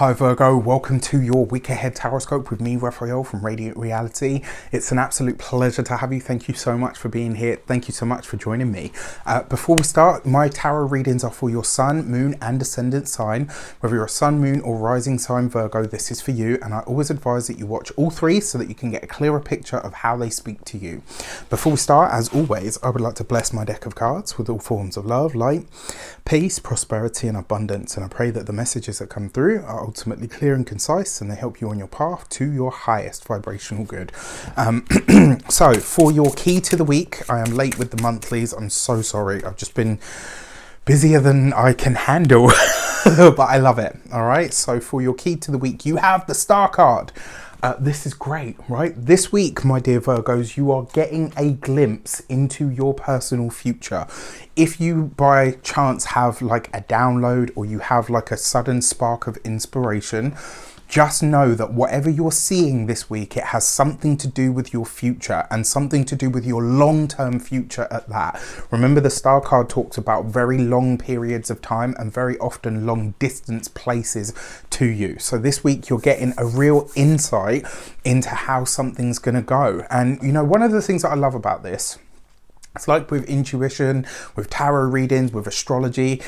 Hi Virgo, welcome to your week ahead taroscope with me, Raphael from Radiant Reality. It's an absolute pleasure to have you. Thank you so much for being here. Thank you so much for joining me. Before we start, my tarot readings are for your sun, moon and ascendant sign. Whether you're a sun, moon or rising sign Virgo, this is for you, and I always advise that you watch all three so that you can get a clearer picture of how they speak to you. Before we start, as always, I would like to bless my deck of cards with all forms of love, light, peace, prosperity and abundance, and I pray that the messages that come through are ultimately clear and concise and they help you on your path to your highest vibrational good. So for your key to the week, I am late with the monthlies. I'm so sorry. I've just been busier than I can handle, but I love it. All right. So for your key to the week, you have the Star card. This is great, right? This week, my dear Virgos, you are getting a glimpse into your personal future. If you by chance have like a download or you have like a sudden spark of inspiration, just know that whatever you're seeing this week, it has something to do with your future and something to do with your long-term future at that. Remember, the Star card talks about very long periods of time and very often long distance places to you. So this week you're getting a real insight into how something's going to go. And you know, one of the things that I love about this, it's like with intuition, with tarot readings, with astrology,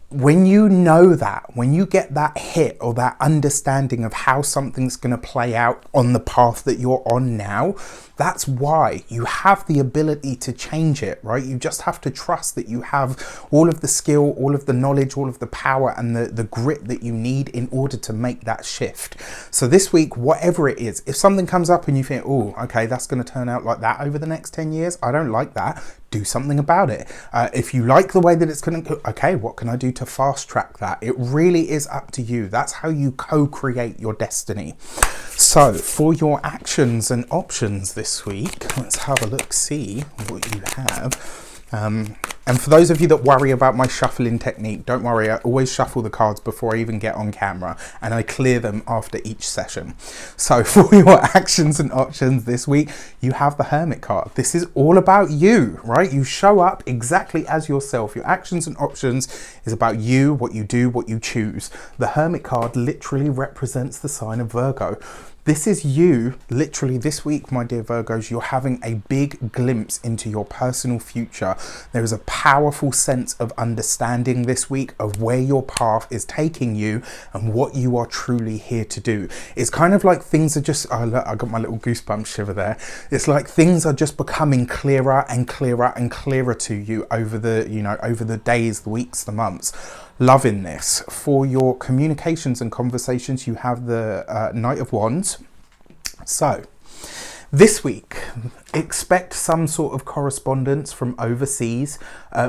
when you know that, when you get that hit or that understanding of how something's going to play out on the path that you're on now, that's why you have the ability to change it, right? You just have to trust that you have all of the skill, all of the knowledge, all of the power and the grit that you need in order to make that shift. So this week, whatever it is, if something comes up and you think, oh, okay, that's going to turn out like that over the next 10 years, I don't like that. Do something about it. If you like the way that it's going to, okay, what can I do to fast track that? It really is up to you. That's how you co-create your destiny. So for your actions and options this week, let's have a look, see what you have. And for those of you that worry about my shuffling technique, don't worry, I always shuffle the cards before I even get on camera and I clear them after each session. So for your actions and options this week, you have the Hermit card. This is all about you, right? You show up exactly as yourself. Your actions and options is about you, what you do, what you choose. The Hermit card literally represents the sign of Virgo. This is you, literally this week, my dear Virgos, you're having a big glimpse into your personal future. There is a powerful sense of understanding this week of where your path is taking you and what you are truly here to do. It's kind of like things are just, oh, look, I got my little goosebumps shiver there. It's like things are just becoming clearer and clearer and clearer to you over the, you know, over the days, the weeks, the months. Loving this. For your communications and conversations, you have the Knight of Wands. So this week, expect some sort of correspondence from overseas,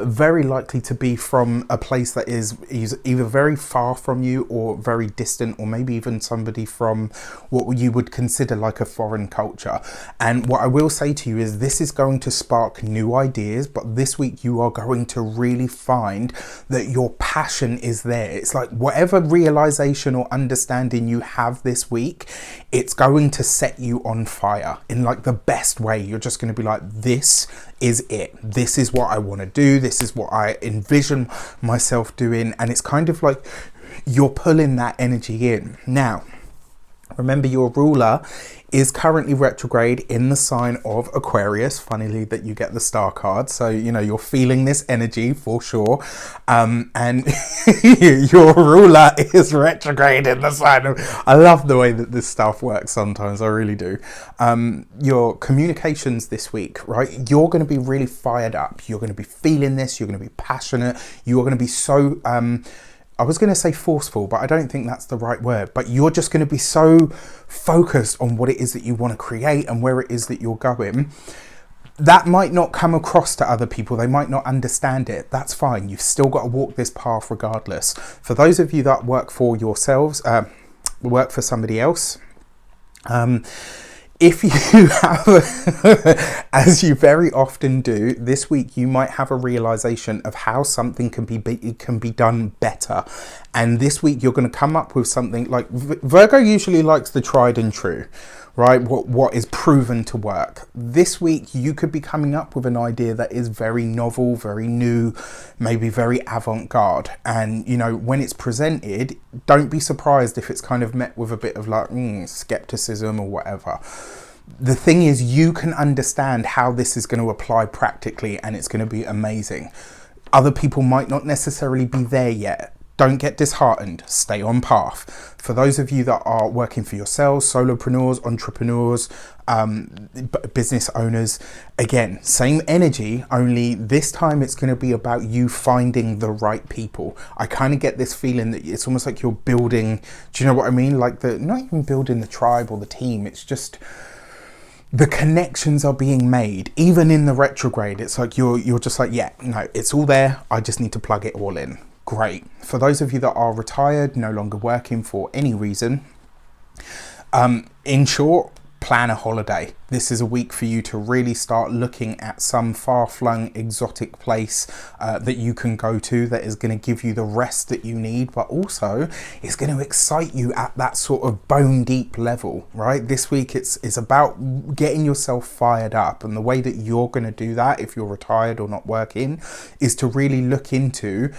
very likely to be from a place that is either very far from you or very distant, or maybe even somebody from what you would consider like a foreign culture. And what I will say to you is this is going to spark new ideas, but this week you are going to really find that your passion is there. It's like whatever realization or understanding you have this week, it's going to set you on fire in like the best way. You're just going to be like, this is it. This is what I want to do. This is what I envision myself doing. And it's kind of like you're pulling that energy in. Now, remember, your ruler is currently retrograde in the sign of Aquarius. Funnily that you get the Star card. So, you know, you're feeling this energy for sure. And your ruler is retrograde in the sign of... I love the way that this stuff works sometimes. I really do. Your communications this week, right? You're going to be really fired up. You're going to be feeling this. You're going to be passionate. You're going to be so... I was going to say forceful, but I don't think that's the right word. But you're just going to be so focused on what it is that you want to create and where it is that you're going. That might not come across to other people. They might not understand it. That's fine. You've still got to walk this path regardless. For those of you that work for yourselves, work for somebody else, if you have, as you very often do, this week you might have a realization of how something can be done better. And this week you're going to come up with something like Virgo usually likes the tried and true, right? What is proven to work. This week, you could be coming up with an idea that is very novel, very new, maybe very avant-garde. And, you know, when it's presented, don't be surprised if it's kind of met with a bit of like skepticism or whatever. The thing is, you can understand how this is going to apply practically, and it's going to be amazing. Other people might not necessarily be there yet. Don't get disheartened, stay on path. For those of you that are working for yourselves, solopreneurs, entrepreneurs, business owners, again, same energy, only this time it's going to be about you finding the right people. I kind of get this feeling that it's almost like you're building, do you know what I mean? Like not even building the tribe or the team, it's just the connections are being made. Even in the retrograde, it's like you're just like, yeah, no, it's all there. I just need to plug it all in. Great. For those of you that are retired, no longer working for any reason, in short, plan a holiday. This is a week for you to really start looking at some far-flung exotic place that you can go to that is going to give you the rest that you need, but also it's going to excite you at that sort of bone deep level, right? This week it's about getting yourself fired up, and the way that you're going to do that if you're retired or not working is to really look into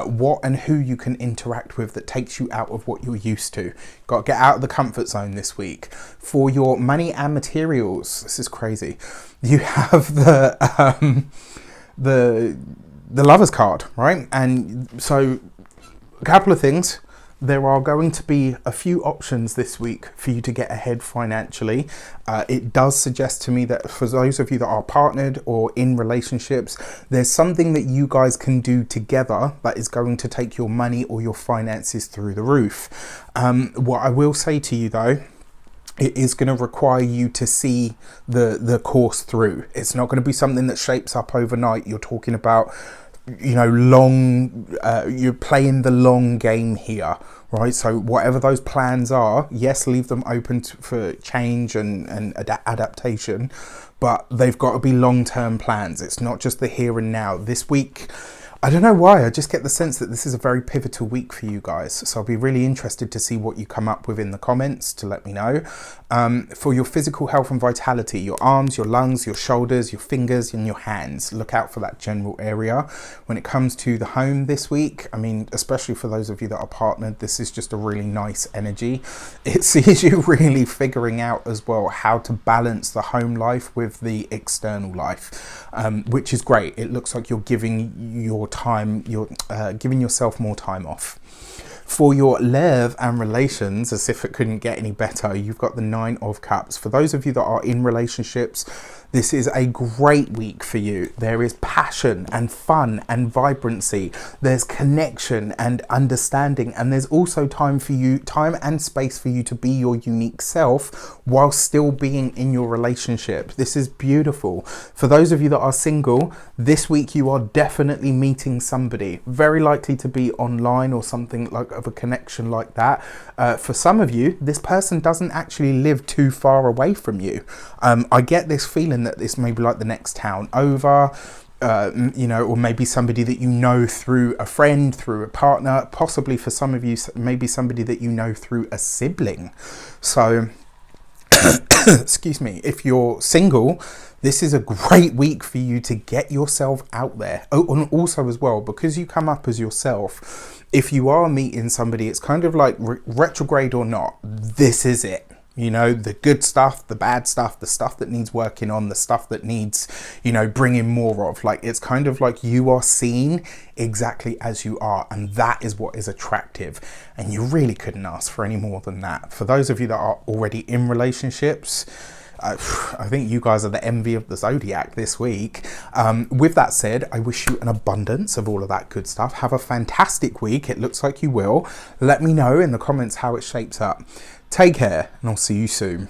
what and who you can interact with that takes you out of what you're used to. Got to get out of the comfort zone this week. For your money and materials, this is crazy. You have the Lovers card, right? And so a couple of things. There are going to be a few options this week for you to get ahead financially. It does suggest to me that for those of you that are partnered or in relationships, there's something that you guys can do together that is going to take your money or your finances through the roof. What I will say to you though, it is going to require you to see the course through. It's not going to be something that shapes up overnight. You're talking about, you know, you're playing the long game here, right? So whatever those plans are, yes, leave them open for change and adaptation, but they've got to be long-term plans. It's not just the here and now. This week, I don't know why, I just get the sense that this is a very pivotal week for you guys. So I'll be really interested to see what you come up with in the comments to let me know. For your physical health and vitality, your arms, your lungs, your shoulders, your fingers and your hands, look out for that general area. When it comes to the home this week, I mean, especially for those of you that are partnered, this is just a really nice energy. It sees you really figuring out as well how to balance the home life with the external life, which is great. It looks like you're giving giving yourself more time off. For your love and relations, as if it couldn't get any better, you've got the 9 of Cups. For those of you that are in relationships, this is a great week for you. There is passion and fun and vibrancy. There's connection and understanding. And there's also time and space for you to be your unique self while still being in your relationship. This is beautiful. For those of you that are single, this week you are definitely meeting somebody. Very likely to be online or something like of a connection like that. For some of you, this person doesn't actually live too far away from you. I get this feeling that this may be like the next town over, you know, or maybe somebody that you know through a friend, through a partner, possibly for some of you, maybe somebody that you know through a sibling. So, excuse me, if you're single, this is a great week for you to get yourself out there. Oh, and also as well, because you come up as yourself, if you are meeting somebody, it's kind of like retrograde or not, this is it. You know, the good stuff, the bad stuff, the stuff that needs working on, the stuff that needs, you know, bringing more of. Like, it's kind of like you are seen exactly as you are. And that is what is attractive. And you really couldn't ask for any more than that. For those of you that are already in relationships, I think you guys are the envy of the zodiac this week. With that said, I wish you an abundance of all of that good stuff. Have a fantastic week. It looks like you will. Let me know in the comments how it shapes up. Take care, and I'll see you soon.